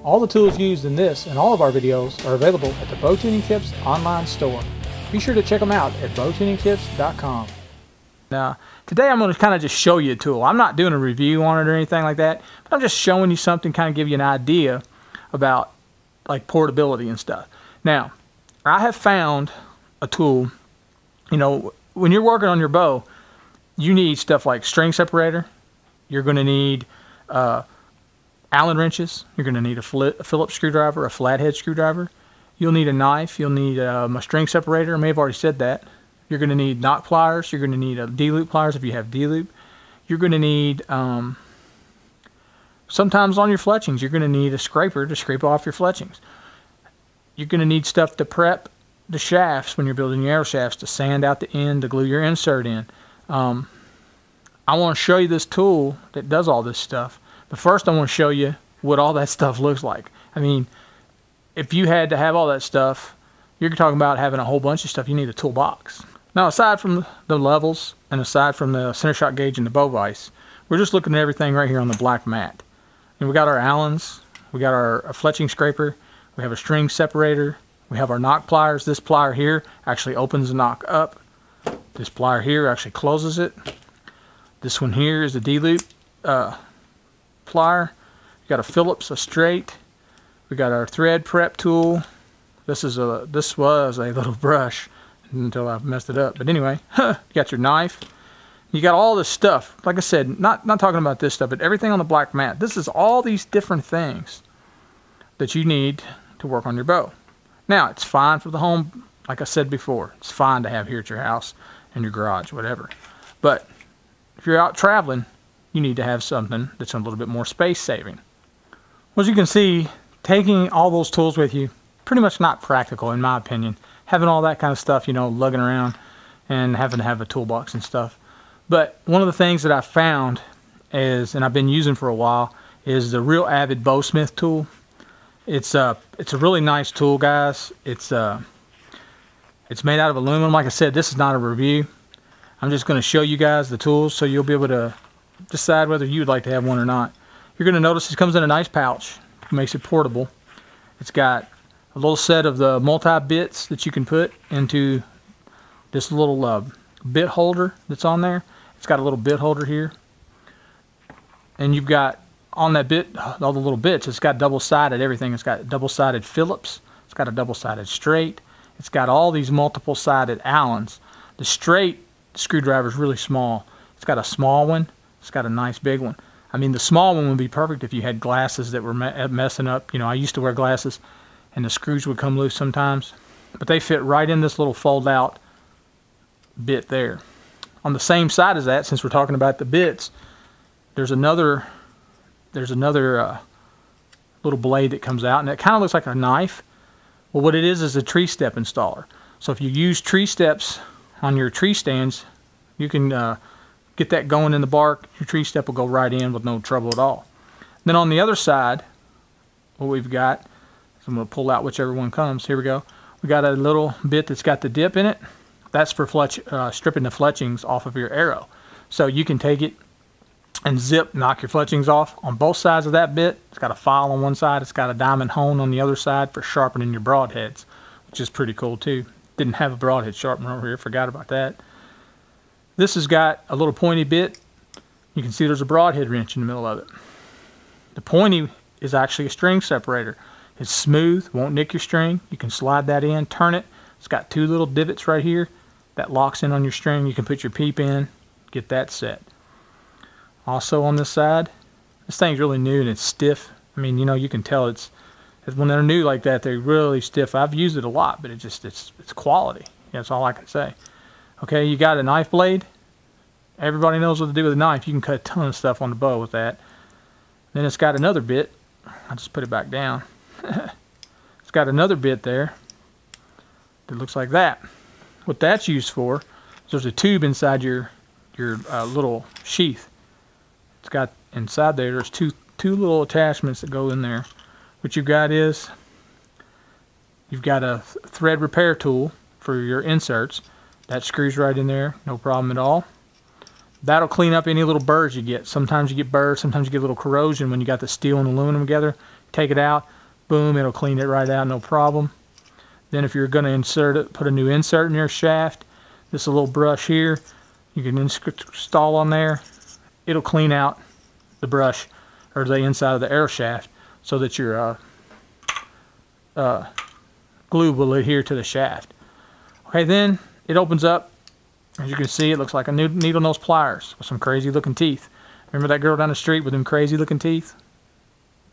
All the tools used in this and all of our videos are available at the Bow Tuning Tips online store. Be sure to check them out at bowtuningtips.com. Now, today I'm going to kind of just show you a tool. I'm not doing a review on it or anything like that, but I'm just showing you something, kind of give you an idea about like portability and stuff. Now, I have found a tool, you know, when you're working on your bow, you need stuff like string separator. You're going to need Allen wrenches. You're going to need a Phillips screwdriver, a flathead screwdriver. You'll need a knife. You'll need a string separator. I may have already said that. You're going to need knot pliers. You're going to need a D-loop pliers if you have D-loop. You're going to need, sometimes on your fletchings, you're going to need a scraper to scrape off your fletchings. You're going to need stuff to prep the shafts when you're building your arrow shafts, to sand out the end, to glue your insert in. I want to show you this tool that does all this stuff. But first I want to show you what all that stuff looks like. I mean, if you had to have all that stuff, you're talking about having a whole bunch of stuff. You need a toolbox. Now, aside from the levels and aside from the center shot gauge and the bow vise, we're just looking at everything right here on the black mat. And we got our Allens, we got our fletching scraper, we have a string separator, we have our knock pliers. This plier here actually opens the knock up. This plier here actually closes it. This one here is a D-loop plier. We got a Phillips, a straight. We got our thread prep tool. This was a little brush until I messed it up. But anyway, you got your knife. You got all this stuff. Like I said, not talking about this stuff, but everything on the black mat. This is all these different things that you need to work on your bow. Now, it's fine for the home. Like I said before, it's fine to have here at your house, in your garage, whatever. But if you're out traveling, you need to have something that's a little bit more space saving. Well, as you can see, taking all those tools with you, pretty much not practical in my opinion. Having all that kind of stuff, you know, lugging around and having to have a toolbox and stuff. But one of the things that I found is, and I've been using for a while, is the Real Avid Bowsmith tool. It's a really nice tool, guys. It's made out of aluminum. Like I said, this is not a review. I'm just going to show you guys the tools so you'll be able to decide whether you would like to have one or not. You're going to notice it comes in a nice pouch. It makes it portable. It's got a little set of the multi-bits that you can put into this little bit holder that's on there. It's got a little bit holder here. And you've got on that bit, all the little bits, it's got double-sided everything. It's got double-sided Phillips. It's got a double-sided straight. It's got all these multiple-sided Allens. The straight screwdriver is really small. It's got a small one. It's got a nice big one. I mean, the small one would be perfect if you had glasses that were messing up. You know, I used to wear glasses, and the screws would come loose sometimes. But they fit right in this little fold-out bit there. On the same side as that, since we're talking about the bits, there's another little blade that comes out, and it kind of looks like a knife. Well, what it is a tree step installer. So if you use tree steps on your tree stands, you can get that going in the bark. Your tree step will go right in with no trouble at all. Then on the other side, what we've got, so I'm going to pull out whichever one comes. Here we go. We got a little bit that's got the dip in it. That's for stripping the fletchings off of your arrow. So you can take it and knock your fletchings off on both sides of that bit. It's got a file on one side. It's got a diamond hone on the other side for sharpening your broadheads, which is pretty cool too. Didn't have a broadhead sharpener over here. Forgot about that. This has got a little pointy bit. You can see there's a broadhead wrench in the middle of it. The pointy is actually a string separator. It's smooth, won't nick your string. You can slide that in, turn it. It's got two little divots right here that locks in on your string. You can put your peep in, get that set. Also on this side, this thing's really new and it's stiff. I mean, you know, you can tell it's when they're new like that, they're really stiff. I've used it a lot, but it's quality. That's all I can say. Okay, you got a knife blade. Everybody knows what to do with a knife. You can cut a ton of stuff on the bow with that. Then it's got another bit. I'll just put it back down. It's got another bit there that looks like that. What that's used for is there's a tube inside your little sheath. It's got inside there's two little attachments that go in there. What you've got is you've got a thread repair tool for your inserts. That screws right in there, no problem at all. That'll clean up any little burrs you get. Sometimes you get burrs, sometimes you get a little corrosion when you got the steel and aluminum together. take it out, boom, it'll clean it right out, no problem. Then if you're going to insert it, put a new insert in your shaft, this little brush here, you can install on there. It'll clean out the brush or the inside of the arrow shaft so that your glue will adhere to the shaft. Okay, then it opens up. As you can see, it looks like a needle nose pliers with some crazy looking teeth. Remember that girl down the street with them crazy looking teeth?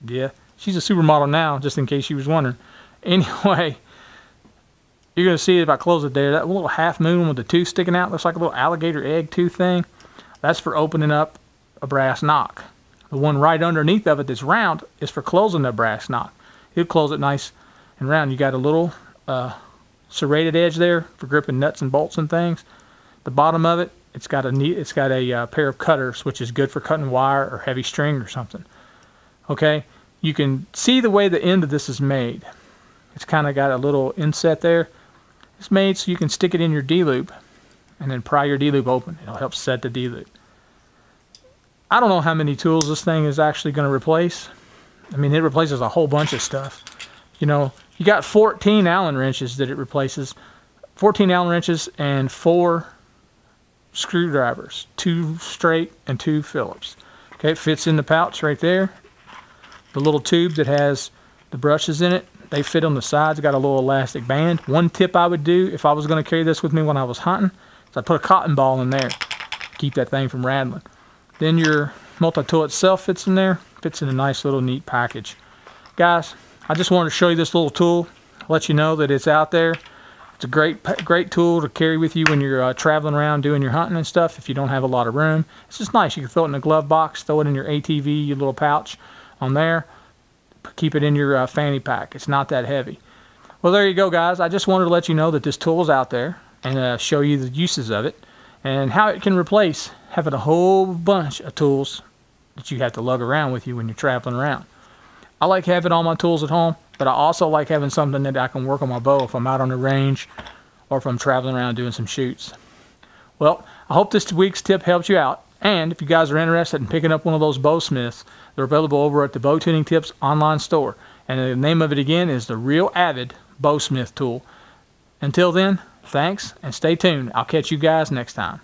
Yeah, she's a supermodel now, just in case you was wondering. Anyway, you're going to see it if I close it there. That little half moon with the tooth sticking out looks like a little alligator egg tooth thing. That's for opening up a brass knock. The one right underneath of it that's round is for closing the brass knock. It'll close it nice and round. You got a little serrated edge there for gripping nuts and bolts and things. The bottom of it, it's got a pair of cutters, which is good for cutting wire or heavy string or something. Okay, you can see the way the end of this is made. It's kind of got a little inset there. It's made so you can stick it in your D-loop and then pry your D-loop open. It'll help set the D-loop. I don't know how many tools this thing is actually going to replace. I mean, it replaces a whole bunch of stuff. You know, you got 14 Allen wrenches that it replaces. 14 Allen wrenches and 4 screwdrivers, 2 straight and 2 Phillips. Okay, it fits in the pouch right there. The little tube that has the brushes in it, they fit on the sides. Got a little elastic band. One tip I would do if I was going to carry this with me when I was hunting is I'd put a cotton ball in there, keep that thing from rattling. Then your multi-tool itself fits in there. Fits in a nice little neat package. Guys, I just wanted to show you this little tool, let you know that it's out there. It's a great tool to carry with you when you're traveling around doing your hunting and stuff if you don't have a lot of room. It's just nice. You can throw it in a glove box, throw it in your ATV, your little pouch on there. Keep it in your fanny pack. It's not that heavy. Well, there you go, guys. I just wanted to let you know that this tool is out there and show you the uses of it and how it can replace having a whole bunch of tools that you have to lug around with you when you're traveling around. I like having all my tools at home, but I also like having something that I can work on my bow if I'm out on the range or if I'm traveling around doing some shoots. Well, I hope this week's tip helps you out. And if you guys are interested in picking up one of those Bowsmiths, they're available over at the Bow Tuning Tips online store. And the name of it again is the Real Avid Bowsmith Tool. Until then, thanks and stay tuned. I'll catch you guys next time.